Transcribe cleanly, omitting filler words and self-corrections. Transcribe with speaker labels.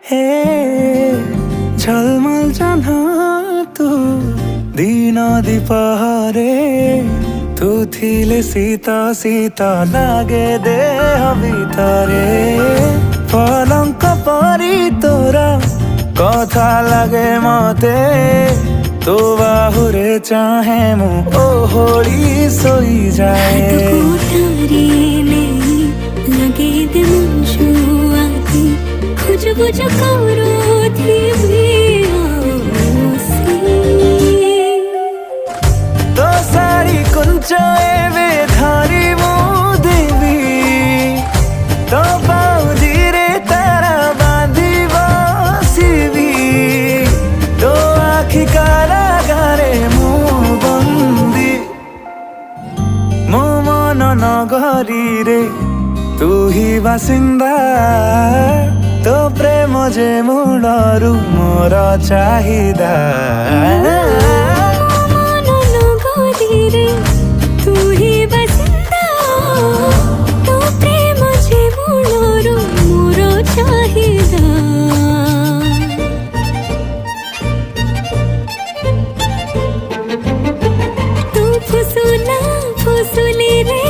Speaker 1: हे ঝলমল জানা তু দিন দিপহরে তু থিলে শীতা শীতা লাগে দেহ ভিতরে পলঙ্ক পরি তোরা কথা লাগে মতে তো বাহুরে চাহে মু ওহଳି ଶୋଇ ଯାଏ
Speaker 2: लगे दे मुझुआती खुजबुज करो थी भी
Speaker 1: तो सारी कुंच एवे धारी मु देवी तो बाउजीरे तारा बांधी बसिबी तो आखि कारागारे मु बंदी मो मन नगरी रे तू ही बासिंदा तो प्रेम जे मुड़रू मोर चाहिदा
Speaker 2: तू ही बसिंदा तो प्रेम जे मुड़रू मोर चाहिदा तू फुसुला फुसुली रे